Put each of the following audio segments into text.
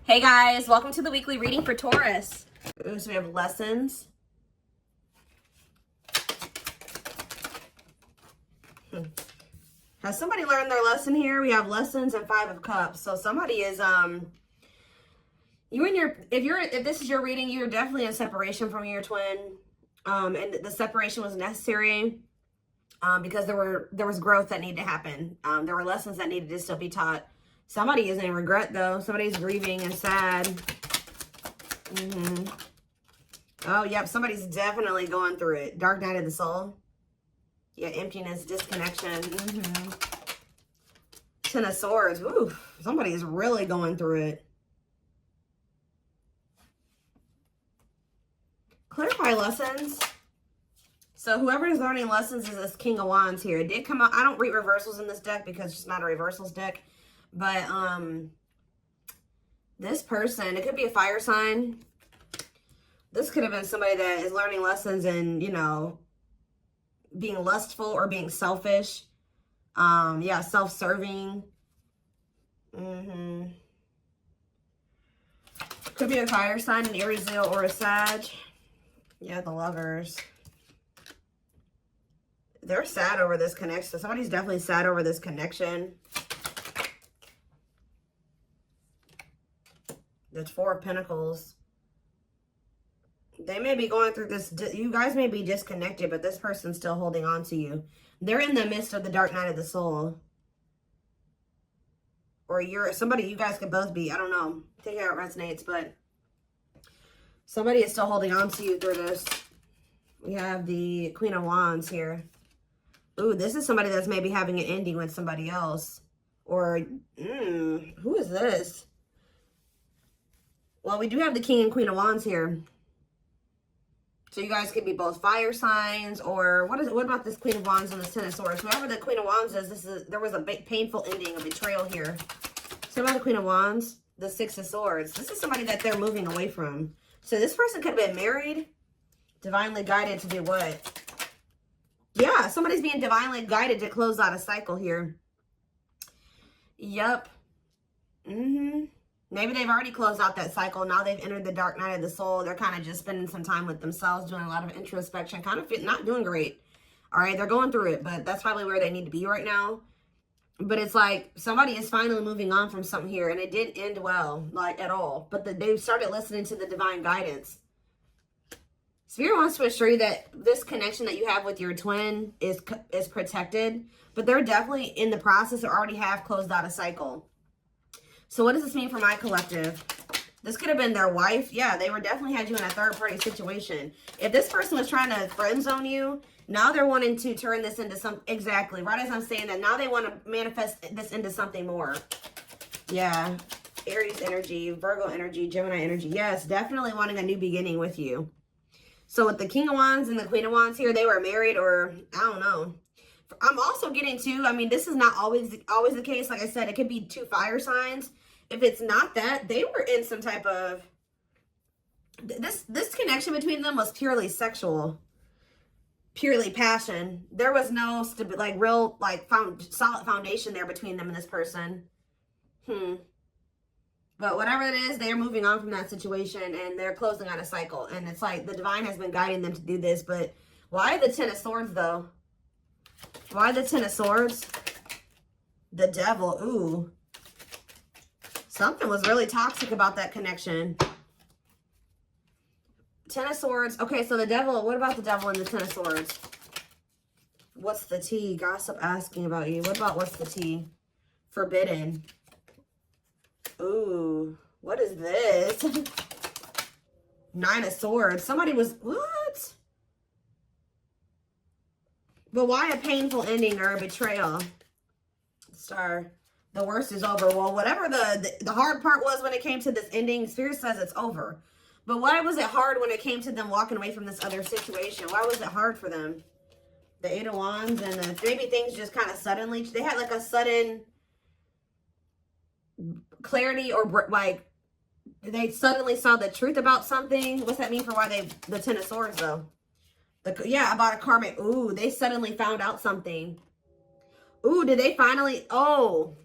Hey guys, welcome to the weekly reading for Taurus. Ooh, so we have lessons. Has somebody learned their lesson here? We have lessons and 5 of Cups. So somebody is if this is your reading, you're definitely in separation from your twin. And the separation was necessary because there was growth that needed to happen. There were lessons that needed to still be taught. Somebody is in regret though. Somebody's grieving and sad. Oh, yep. Somebody's definitely going through it. Dark night of the soul. Yeah, emptiness, disconnection. Ten of Swords. Ooh, somebody is really going through it. Clarify lessons. So whoever is learning lessons is this King of Wands here. It did come out. I don't read reversals in this deck because it's not a reversals deck. But this person, it could be a fire sign. This could have been somebody that is learning lessons and, you know, being lustful or being selfish. Yeah, self-serving. Could be a fire sign, an Aries, Leo, or a Sag. Yeah, the Lovers. They're sad over this connection. Somebody's definitely sad over this connection. There's 4 of Pentacles. They may be going through this. You guys may be disconnected, but this person's still holding on to you. They're in the midst of the dark night of the soul. Or you're somebody, you guys could both be. I don't know. Take it how it resonates, but somebody is still holding on to you through this. We have the Queen of Wands here. Ooh, this is somebody that's maybe having an ending with somebody else. Or, who is this? Well, we do have the King and Queen of Wands here. So you guys could be both fire signs, or what about this Queen of Wands and this Ten of Swords? Whoever the Queen of Wands is, there was a big painful ending, a betrayal here. So about the Queen of Wands, the Six of Swords. This is somebody that they're moving away from. So this person could have been married, divinely guided to do what? Yeah, somebody's being divinely guided to close out a cycle here. Yep. Maybe they've already closed out that cycle. Now they've entered the dark night of the soul. They're kind of just spending some time with themselves, doing a lot of introspection, kind of not doing great. All right, they're going through it, but that's probably where they need to be right now. But it's like somebody is finally moving on from something here, and it didn't end well, like at all. But they started listening to the divine guidance. Spirit wants to assure you that this connection that you have with your twin is protected, but they're definitely in the process or already have closed out a cycle. So what does this mean for my collective? This could have been their wife. Yeah, they definitely had you in a third-party situation. If this person was trying to friend zone you, now they're wanting to turn this into some... Exactly. Right as I'm saying that, now they want to manifest this into something more. Yeah. Aries energy, Virgo energy, Gemini energy. Yes, definitely wanting a new beginning with you. So with the King of Wands and the Queen of Wands here, they were married, or I don't know. I'm also getting to, I mean, this is not always the case. Like I said, it could be 2 fire signs. If it's not that, they were in some type of, this connection between them was purely sexual, purely passion. There was no real solid foundation there between them and this person. But whatever it is, they're moving on from that situation and they're closing out a cycle. And it's like the divine has been guiding them to do this. But why the Ten of Swords though? Why the Ten of Swords? The Devil. Ooh. Something was really toxic about that connection. Ten of Swords. Okay, so the Devil. What about the Devil and the Ten of Swords? What's the tea? Gossip asking about you. What about what's the tea? Forbidden. Ooh. What is this? Nine of Swords. Somebody was... What? But why a painful ending or a betrayal? Star, the worst is over. Well, whatever the hard part was when it came to this ending, Spirit says it's over. But why was it hard when it came to them walking away from this other situation? Why was it hard for them? The Eight of Wands and maybe things just kind of suddenly, they had like a sudden clarity, or like they suddenly saw the truth about something. What's that mean for why the Ten of Swords though? Yeah, about a karmic. Ooh, they suddenly found out something. Ooh, did they finally? Oh,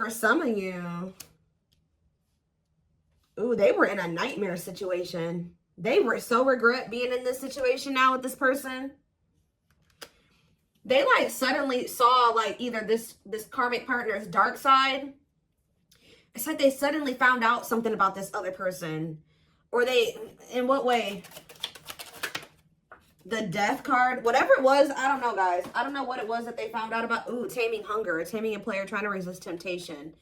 for some of you, Ooh, they were in a nightmare situation. They were so regret being in this situation now with this person. They like suddenly saw like either this karmic partner's dark side. It's like they suddenly found out something about this other person. Or they, in what way? The death card, whatever it was, I don't know, guys. I don't know what it was that they found out about. Ooh, taming hunger, taming a player trying to resist temptation.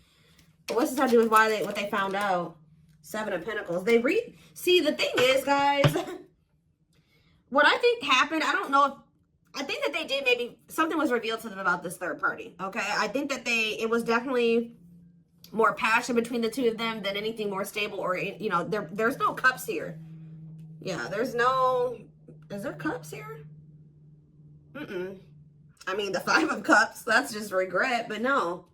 But what's this have to do with what they found out? 7 of Pentacles. See, the thing is, guys, what I think happened, I don't know if, I think that they did maybe, something was revealed to them about this third party, okay? I think that it was definitely more passion between the two of them than anything more stable or, you know, there's no cups here. Yeah, there's no, is there cups here? I mean, the 5 of Cups, that's just regret, but no.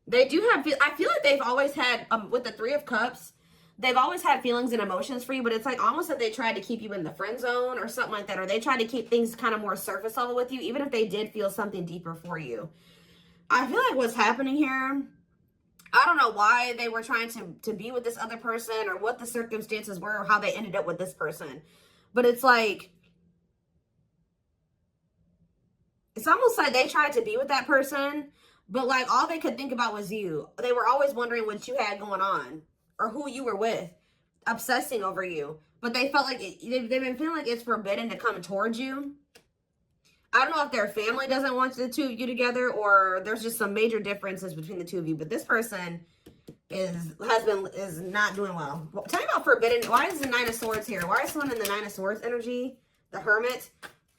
They do have, I feel like they've always had, with the 3 of Cups, they've always had feelings and emotions for you, but it's like almost that they tried to keep you in the friend zone or something like that, or they tried to keep things kind of more surface level with you, even if they did feel something deeper for you. I feel like what's happening here, I don't know why they were trying to be with this other person or what the circumstances were or how they ended up with this person. But it's like, it's almost like they tried to be with that person, but like all they could think about was you. They were always wondering what you had going on or who you were with, obsessing over you. But they felt like, they've been feeling like it's forbidden to come towards you. I don't know if their family doesn't want the 2 of you together or there's just some major differences between the 2 of you. But this person is not doing well. Tell me about forbidden. Why is the 9 of Swords here? Why is someone in the 9 of Swords energy? The Hermit.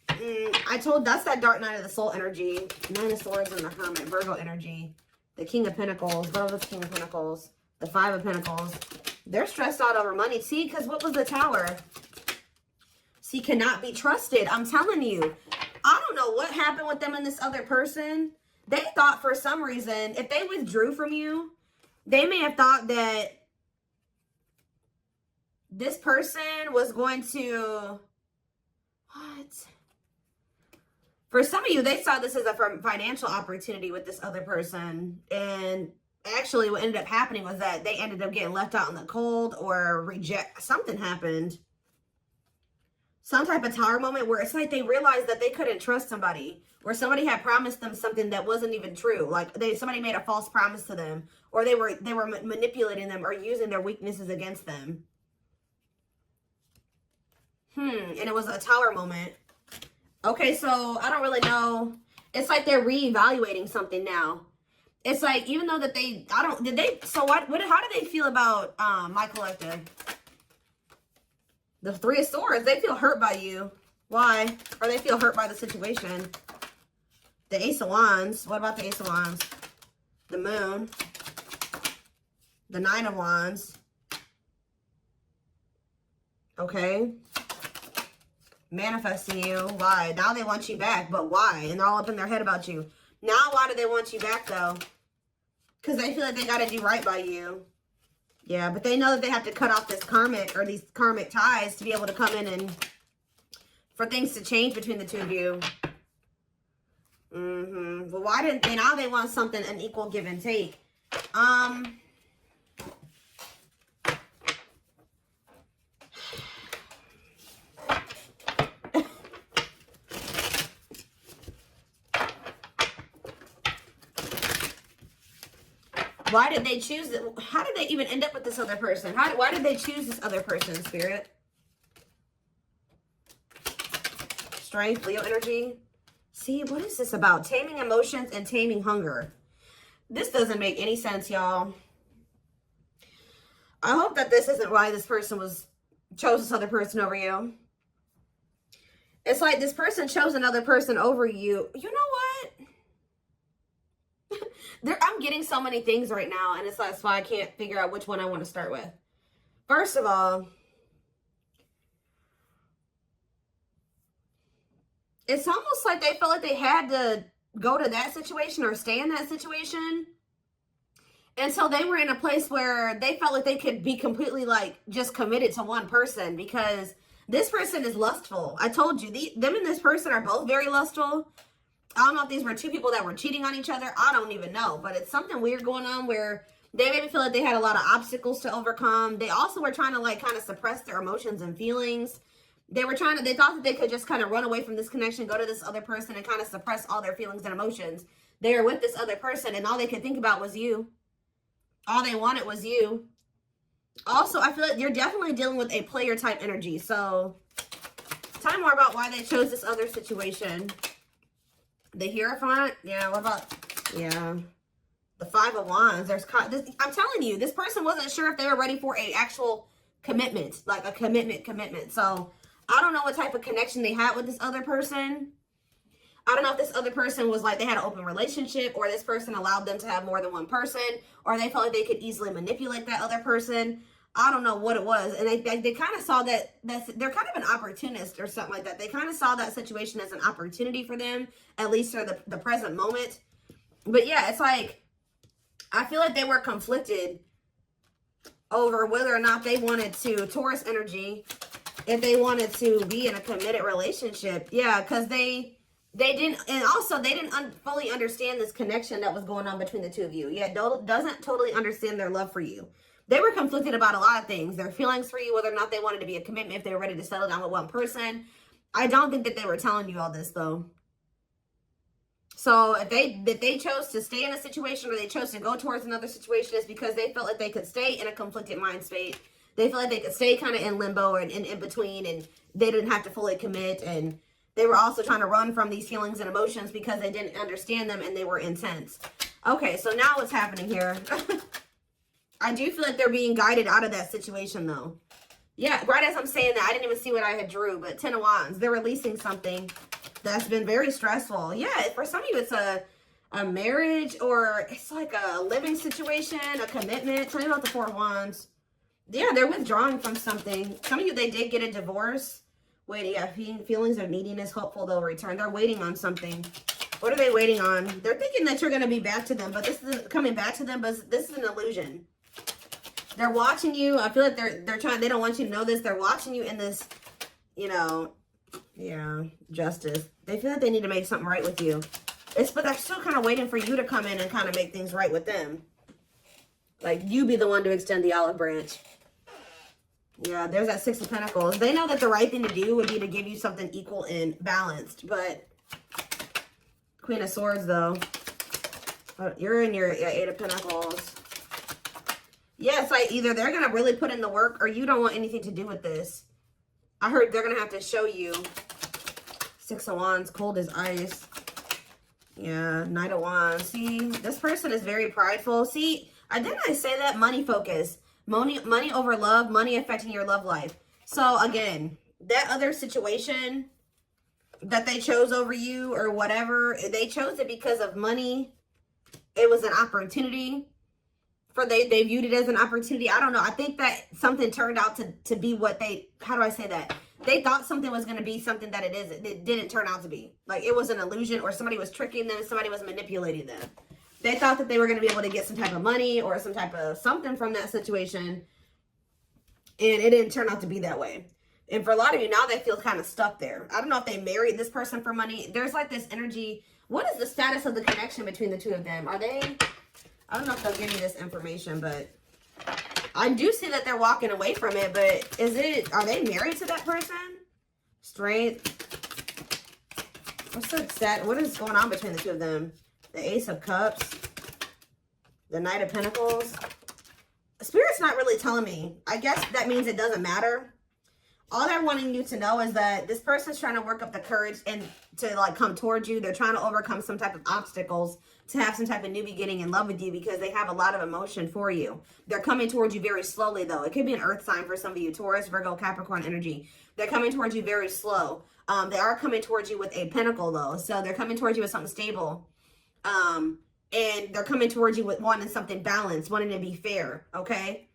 That's that dark night of the soul energy. 9 of Swords and the Hermit. Virgo energy. The King of Pentacles. What was the King of Pentacles? The 5 of Pentacles. They're stressed out over money. See, because what was the Tower? See, cannot be trusted. I'm telling you. I don't know what happened with them and this other person. They thought for some reason, if they withdrew from you, they may have thought that this person was going to... What? For some of you, they saw this as a financial opportunity with this other person. And actually what ended up happening was that they ended up getting left out in the cold or something happened. Some type of Tower moment where it's like they realized that they couldn't trust somebody, or somebody had promised them something that wasn't even true. Like somebody made a false promise to them, or they were manipulating them or using their weaknesses against them. And it was a Tower moment. Okay, so I don't really know. It's like they're reevaluating something now. It's like, even though that how do they feel about my collective? The 3 of Swords, they feel hurt by you. Why? Or they feel hurt by the situation. The Ace of Wands. What about the Ace of Wands? The Moon. The 9 of Wands. Okay. Manifesting you. Why? Now they want you back, but why? And they're all up in their head about you. Now why do they want you back, though? Because they feel like they got to do right by you. Yeah, but they know that they have to cut off this karmic or these karmic ties to be able to come in and for things to change between the 2 of you. But why didn't they? Now they want something, an equal give and take. Why did they choose it? How did they even end up with this other person? Why did they choose this other person, Spirit? Strength, Leo energy. See, what is this about? Taming emotions and taming hunger. This doesn't make any sense, y'all. I hope that this isn't why this person chose this other person over you. It's like this person chose another person over you. You know what? I'm getting so many things right now, and that's why I can't figure out which one I want to start with. First of all, it's almost like they felt like they had to go to that situation or stay in that situation until they were in a place where they felt like they could be completely like just committed to one person, because this person is lustful. I told you, them and this person are both very lustful. I don't know if these were two people that were cheating on each other. I don't even know. But it's something weird going on where they made me feel like they had a lot of obstacles to overcome. They also were trying to like kind of suppress their emotions and feelings. They thought that they could just kind of run away from this connection, go to this other person and kind of suppress all their feelings and emotions. They were with this other person and all they could think about was you. All they wanted was you. Also, I feel like you're definitely dealing with a player type energy. So tell me more about why they chose this other situation. The Hierophant. Yeah, what about, yeah. The Five of Wands. I'm telling you, this person wasn't sure if they were ready for a actual commitment. Like a commitment. So I don't know what type of connection they had with this other person. I don't know if this other person was like they had an open relationship, or this person allowed them to have more than one person, or they felt like they could easily manipulate that other person. I don't know what it was. And they kind of saw that they're kind of an opportunist or something like that. They kind of saw that situation as an opportunity for them, at least for the present moment. But yeah, it's like, I feel like they were conflicted over whether or not they wanted to, Taurus energy, if they wanted to be in a committed relationship. Yeah, because they didn't, and also they didn't fully understand this connection that was going on between the two of you. Yeah, doesn't totally understand their love for you. They were conflicted about a lot of things. Their feelings for you, whether or not they wanted to be a commitment, if they were ready to settle down with one person. I don't think that they were telling you all this though. So if they chose to stay in a situation, or they chose to go towards another situation, it's because they felt like they could stay in a conflicted mind state. They felt like they could stay kind of in limbo and in between, and they didn't have to fully commit. And they were also trying to run from these feelings and emotions because they didn't understand them and they were intense. Okay, so now what's happening here? I do feel like they're being guided out of that situation though. Yeah, right as I'm saying that, I didn't even see what I had drew, but 10 of Wands. They're releasing something that's been very stressful. Yeah, for some of you, it's a marriage, or it's like a living situation, a commitment. Tell me about the 4 of Wands. Yeah, they're withdrawing from something. Some of you, they did get a divorce. Wait, yeah, feelings of neediness, hopeful they'll return. They're waiting on something. What are they waiting on? They're thinking that you're going to be back to them, but this isn't coming back to them, but this is an illusion. They're watching you. I feel like they're trying, they don't want you to know this. They're watching you in this, you know, yeah, justice. They feel like they need to make something right with you. But they're still kind of waiting for you to come in and kind of make things right with them. Like, you be the one to extend the olive branch. Yeah, there's that 6 of Pentacles. They know that the right thing to do would be to give you something equal and balanced. But Queen of Swords, though. You're in your 8 of Pentacles. Yeah, it's like either they're going to really put in the work, or you don't want anything to do with this. I heard they're going to have to show you. 6 of Wands, cold as ice. Yeah, Knight of Wands. See, this person is very prideful. See, didn't I say that? Money focus. Money over love, money affecting your love life. So again, that other situation that they chose over you or whatever, they chose it because of money. It was an opportunity. They viewed it as an opportunity. I don't know. I think that something turned out to be what how do I say that? They thought something was going to be something that it isn't. It didn't turn out to be. Like, it was an illusion, or somebody was tricking them. Somebody was manipulating them. They thought that they were going to be able to get some type of money or some type of something from that situation. And it didn't turn out to be that way. And for a lot of you now, they feel kind of stuck there. I don't know if they married this person for money. There's like this energy. What is the status of the connection between the two of them? Are they... I don't know if they'll give me this information, but I do see that they're walking away from it. But are they married to that person? Strength. What is going on between the two of them? The Ace of Cups. The Knight of Pentacles. Spirit's not really telling me. I guess that means it doesn't matter. All they're wanting you to know is that this person's trying to work up the courage and to like come towards you. They're trying to overcome some type of obstacles to have some type of new beginning in love with you, because they have a lot of emotion for you. They're coming towards you very slowly though. It could be an earth sign for some of you. Taurus, Virgo, Capricorn energy. They're coming towards you very slow. They are coming towards you with a pentacle though. So they're coming towards you with something stable. And they're coming towards you with wanting something balanced, wanting to be fair. Okay.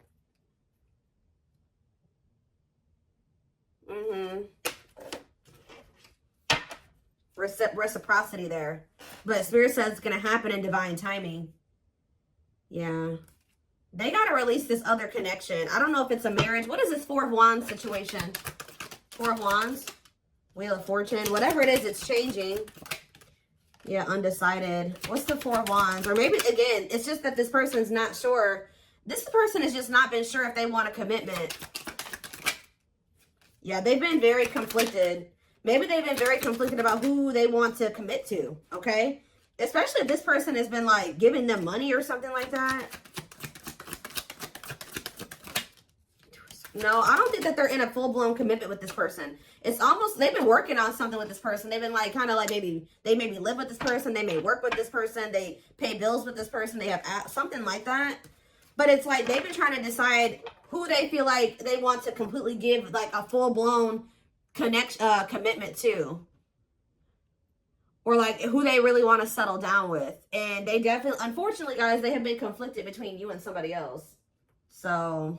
Reciprocity there. But Spirit says it's going to happen in divine timing. Yeah. They got to release this other connection. I don't know if it's a marriage. What is this 4 of Wands situation? 4 of Wands. Wheel of Fortune. Whatever it is, it's changing. Yeah, undecided. What's the Four of Wands? Or maybe, again, it's just that this person's not sure. This person has just not been sure if they want a commitment. Yeah, they've been very conflicted. Maybe they've been very conflicted about who they want to commit to, okay? Especially if this person has been, like, giving them money or something like that. No, I don't think that they're in a full-blown commitment with this person. It's almost, they've been working on something with this person. They've been, like, kind of like maybe, they maybe live with this person. They may work with this person. They pay bills with this person. They have something like that. But it's like they've been trying to decide who they feel like they want to completely give, like, a full-blown commitment to. Or, like, who they really want to settle down with. And they definitely, unfortunately, guys, they have been conflicted between you and somebody else. So,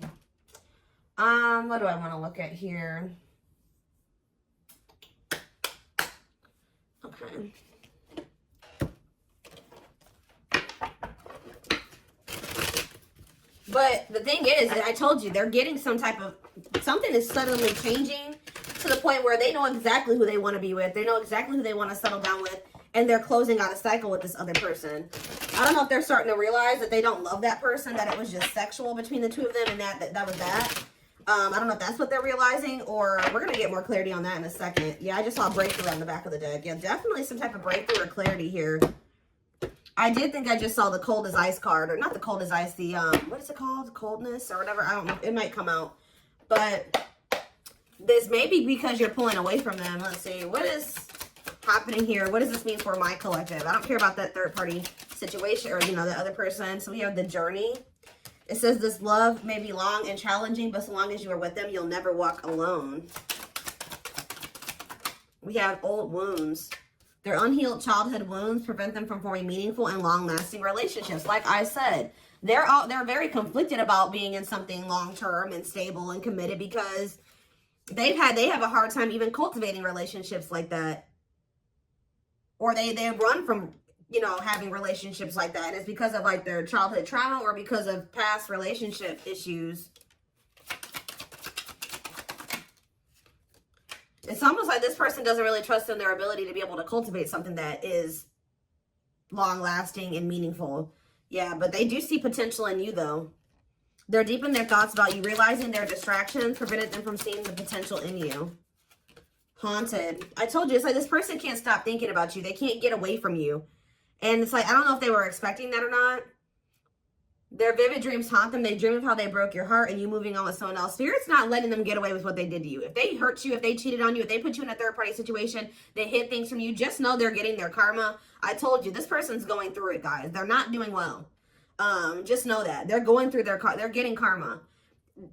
what do I want to look at here? Okay. But the thing is, I told you, they're getting some type of, something is suddenly changing to the point where they know exactly who they want to be with. They know exactly who they want to settle down with. And they're closing out a cycle with this other person. I don't know if they're starting to realize that they don't love that person, that it was just sexual between the two of them, and that was that. I don't know if that's what they're realizing, or we're going to get more clarity on that in a second. Yeah, I just saw a breakthrough on the back of the deck. Yeah, definitely some type of breakthrough or clarity here. I did think I just saw the cold as ice card, or not the cold as ice, the, what is it called? Coldness or whatever. I don't know. It might come out. But this may be because you're pulling away from them. Let's see. What is happening here? What does this mean for my collective? I don't care about that third party situation or, you know, the other person. So we have the journey. It says this love may be long and challenging, but so long as you are with them, you'll never walk alone. We have old wounds. Their unhealed childhood wounds prevent them from forming meaningful and long-lasting relationships. Like I said, they're very conflicted about being in something long-term and stable and committed because they have a hard time even cultivating relationships like that. Or they run from, you know, having relationships like that. It's because of, like, their childhood trauma or because of past relationship issues. It's almost like this person doesn't really trust in their ability to be able to cultivate something that is long-lasting and meaningful. Yeah, but they do see potential in you, though. They're deep in their thoughts about you, realizing their distractions prevented them from seeing the potential in you. Haunted. I told you, it's like this person can't stop thinking about you. They can't get away from you. And it's like, I don't know if they were expecting that or not. Their vivid dreams haunt them. They dream of how they broke your heart and you moving on with someone else. Spirit's not letting them get away with what they did to you. If they hurt you, if they cheated on you, if they put you in a third-party situation, they hid things from you, just know they're getting their karma. I told you, this person's going through it, guys. They're not doing well. Just know that. They're going through they're getting karma.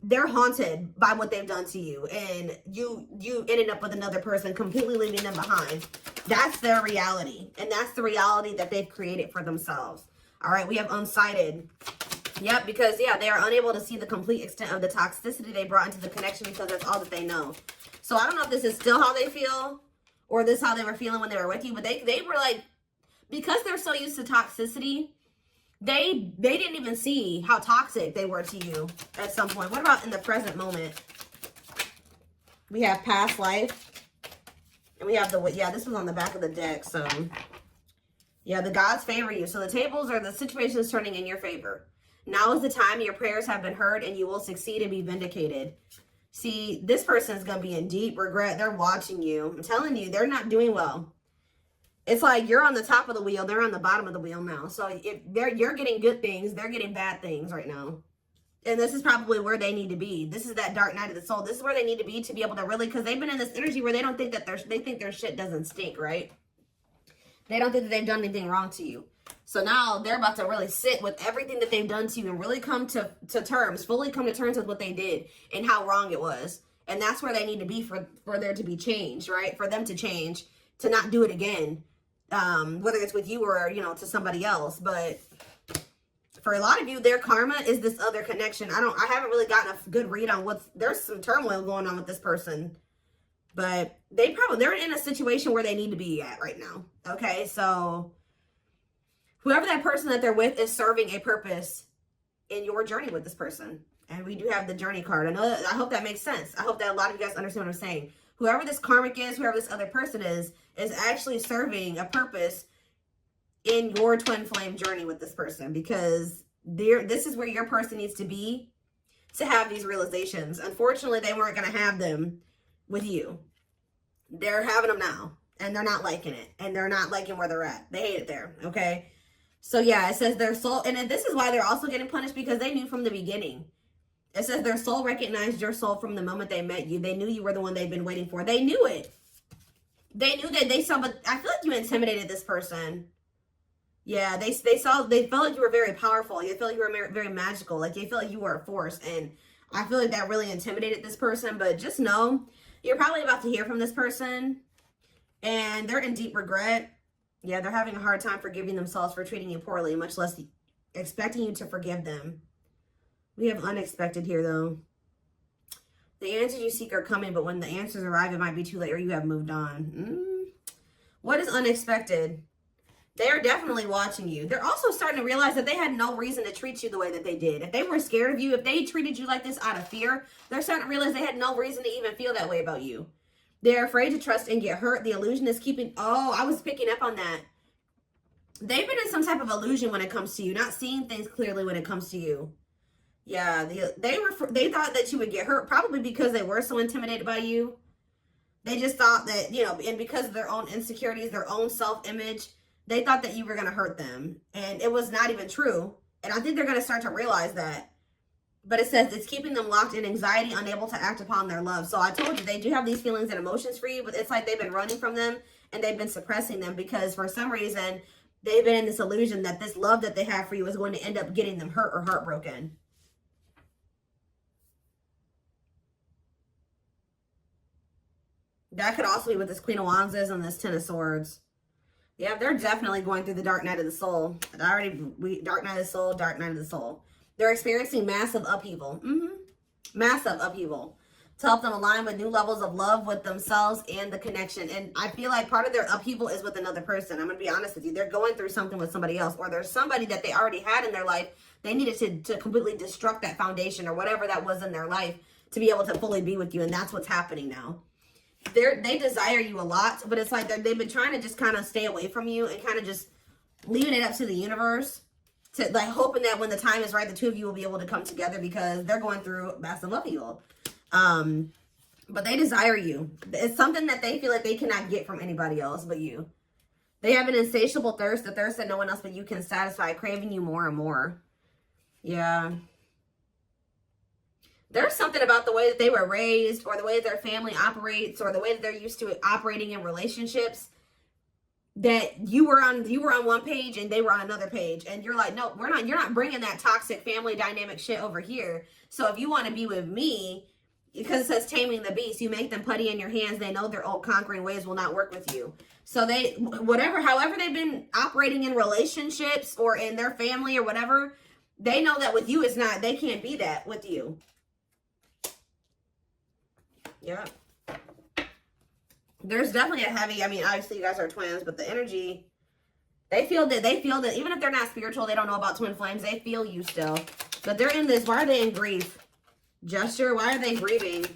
They're haunted by what they've done to you. And you ended up with another person, completely leaving them behind. That's their reality. And that's the reality that they've created for themselves. All right, we have unsighted. Yep, because, yeah, they are unable to see the complete extent of the toxicity they brought into the connection because that's all that they know. So I don't know if this is still how they feel or this is how they were feeling when they were with you. But they were like, because they're so used to toxicity, they didn't even see how toxic they were to you at some point. What about in the present moment? We have past life. And we have this was on the back of the deck. So, yeah, the gods favor you. So the the situation is turning in your favor. Now is the time your prayers have been heard and you will succeed and be vindicated. See, this person is going to be in deep regret. They're watching you. I'm telling you, they're not doing well. It's like you're on the top of the wheel. They're on the bottom of the wheel now. So if you're getting good things, they're getting bad things right now. And this is probably where they need to be. This is that dark night of the soul. This is where they need to be to be able to really, because they've been in this energy where they don't think that they think their shit doesn't stink, right? They don't think that they've done anything wrong to you. So now they're about to really sit with everything that they've done to you and really come to terms, fully come to terms with what they did and how wrong it was. And that's where they need to be for there to be change, right? For them to change, to not do it again. Whether it's with you or, you know, to somebody else. But for a lot of you, their karma is this other connection. I haven't really gotten a good read on there's some turmoil going on with this person. But they're in a situation where they need to be at right now. Okay, so whoever that person that they're with is serving a purpose in your journey with this person. And we do have the journey card. I hope that makes sense. I hope that a lot of you guys understand what I'm saying. Whoever this karmic is, whoever this other person is actually serving a purpose in your twin flame journey with this person, because this is where your person needs to be to have these realizations. Unfortunately, they weren't going to have them with you. They're having them now, and they're not liking it, and they're not liking where they're at. They hate it there, okay? So yeah, it says their soul, and this is why they're also getting punished, because they knew from the beginning. It says their soul recognized your soul from the moment they met you. They knew you were the one they've been waiting for. They knew it. They knew that they saw, but I feel like you intimidated this person. Yeah, they felt like you were very powerful. They felt like you were very magical. Like they felt like you were a force. And I feel like that really intimidated this person. But just know, you're probably about to hear from this person. And they're in deep regret. Yeah, they're having a hard time forgiving themselves for treating you poorly, much less expecting you to forgive them. We have unexpected here, though. The answers you seek are coming, but when the answers arrive, it might be too late or you have moved on. What is unexpected? They're definitely watching you. They're also starting to realize that they had no reason to treat you the way that they did. If they were scared of you, if they treated you like this out of fear, they're starting to realize they had no reason to even feel that way about you. They're afraid to trust and get hurt. The illusion is keeping... Oh, I was picking up on that. They've been in some type of illusion when it comes to you, not seeing things clearly when it comes to you. Yeah, they thought that you would get hurt, probably because they were so intimidated by you. They just thought that, you know, and because of their own insecurities, their own self-image, they thought that you were going to hurt them. And it was not even true. And I think they're going to start to realize that. But it says it's keeping them locked in anxiety, unable to act upon their love. So I told you, they do have these feelings and emotions for you, but it's like they've been running from them and they've been suppressing them because for some reason, they've been in this illusion that this love that they have for you is going to end up getting them hurt or heartbroken. That could also be what this Queen of Wands is and this Ten of Swords. Yeah, they're definitely going through the dark night of the soul. Dark night of the soul, dark night of the soul. They're experiencing massive upheaval. Massive upheaval. To help them align with new levels of love with themselves and the connection. And I feel like part of their upheaval is with another person. I'm going to be honest with you. They're going through something with somebody else. Or there's somebody that they already had in their life. They needed to completely destruct that foundation or whatever that was in their life to be able to fully be with you. And that's what's happening now. They desire you a lot, but it's like they've been trying to just kind of stay away from you and kind of just leaving it up to the universe, to like hoping that when the time is right, the two of you will be able to come together because they're going through massive upheaval. But they desire you. It's something that they feel like they cannot get from anybody else but you. They have an insatiable thirst, a thirst that no one else but you can satisfy, craving you more and more. Yeah. There's something about the way that they were raised or the way that their family operates or the way that they're used to operating in relationships that you were on one page and they were on another page. And you're like, no, you're not bringing that toxic family dynamic shit over here. So if you want to be with me, because it says taming the beast, you make them putty in your hands. They know their old conquering ways will not work with you. So however they've been operating in relationships or in their family or whatever, they know that with you they can't be that with you. Yeah. There's definitely a heavy, I mean, obviously you guys are twins, but the energy, they feel that even if they're not spiritual, they don't know about twin flames, they feel you still. But they're in this, why are they in grief? Gesture, why are they grieving?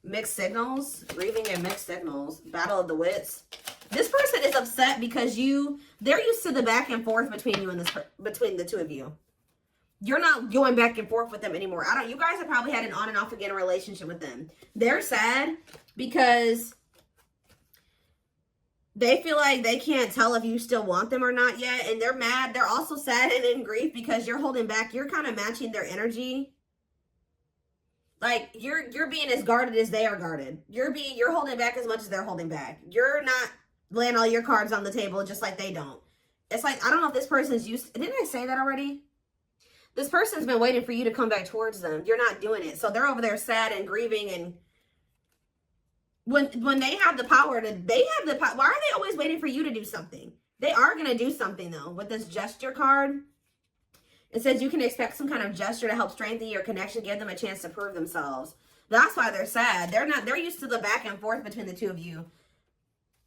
Mixed signals, grieving and mixed signals. Battle of the wits. This person is upset because they're used to the back and forth between you and between the two of you. You're not going back and forth with them anymore. You guys have probably had an on and off again relationship with them. They're sad because they feel like they can't tell if you still want them or not yet. And they're mad. They're also sad and in grief because you're holding back. You're kind of matching their energy. Like you're being as guarded as they are guarded. You're holding back as much as they're holding back. You're not laying all your cards on the table just like they don't. It's like, I don't know if this person's didn't I say that already? This person's been waiting for you to come back towards them. You're not doing it. So they're over there sad and grieving. And when they have the power why are they always waiting for you to do something? They are going to do something though. With this gesture card, it says you can expect some kind of gesture to help strengthen your connection, give them a chance to prove themselves. That's why they're sad. They're used to the back and forth between the two of you.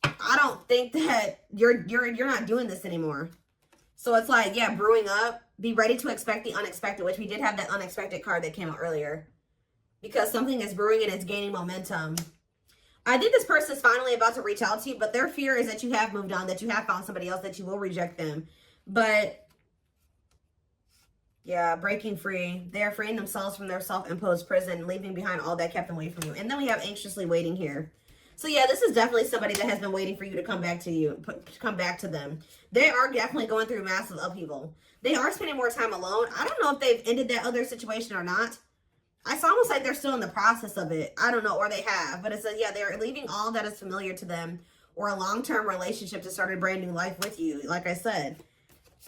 I don't think that you're not doing this anymore. So it's like, yeah, brewing up. Be ready to expect the unexpected, which we did have that unexpected card that came out earlier. Because something is brewing and it's gaining momentum. I think this person is finally about to reach out to you, but their fear is that you have moved on, that you have found somebody else, that you will reject them. But yeah, breaking free. They're freeing themselves from their self-imposed prison, leaving behind all that kept them away from you. And then we have anxiously waiting here. So yeah, this is definitely somebody that has been waiting for you to come back to you, come back to them. They are definitely going through massive upheaval. They are spending more time alone. I don't know if they've ended that other situation or not. It's almost like they're still in the process of it. I don't know, or they have. But it says, yeah, they're leaving all that is familiar to them or a long-term relationship to start a brand new life with you, like I said.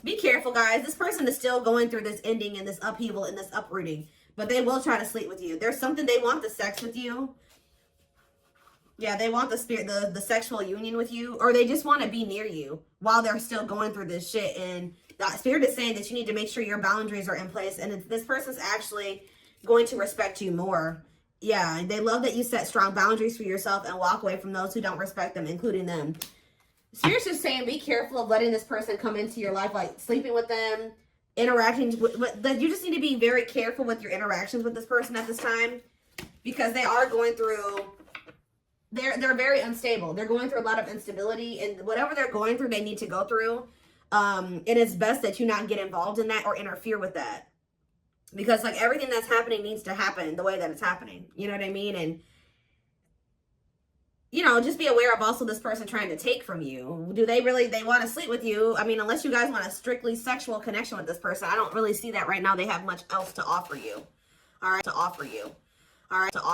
Be careful, guys. This person is still going through this ending and this upheaval and this uprooting. But they will try to sleep with you. There's something they want the sex with you. Yeah, they want the sexual union with you. Or they just want to be near you while they're still going through this shit. And the spirit is saying that you need to make sure your boundaries are in place. And this person's actually going to respect you more. Yeah, they love that you set strong boundaries for yourself and walk away from those who don't respect them, including them. Spirit's just saying be careful of letting this person come into your life, like sleeping with them, interacting with you just need to be very careful with your interactions with this person at this time, because they are going through, they're very unstable. They're going through a lot of instability, and whatever they're going through, they need to go through. And it's best that you not get involved in that or interfere with that. Because like everything that's happening needs to happen the way that it's happening. You know what I mean? And you know, just be aware of also this person trying to take from you. Do they want to sleep with you? I mean, unless you guys want a strictly sexual connection with this person, I don't really see that right now. They have much else to offer you. All right, to offer you. All right, to offer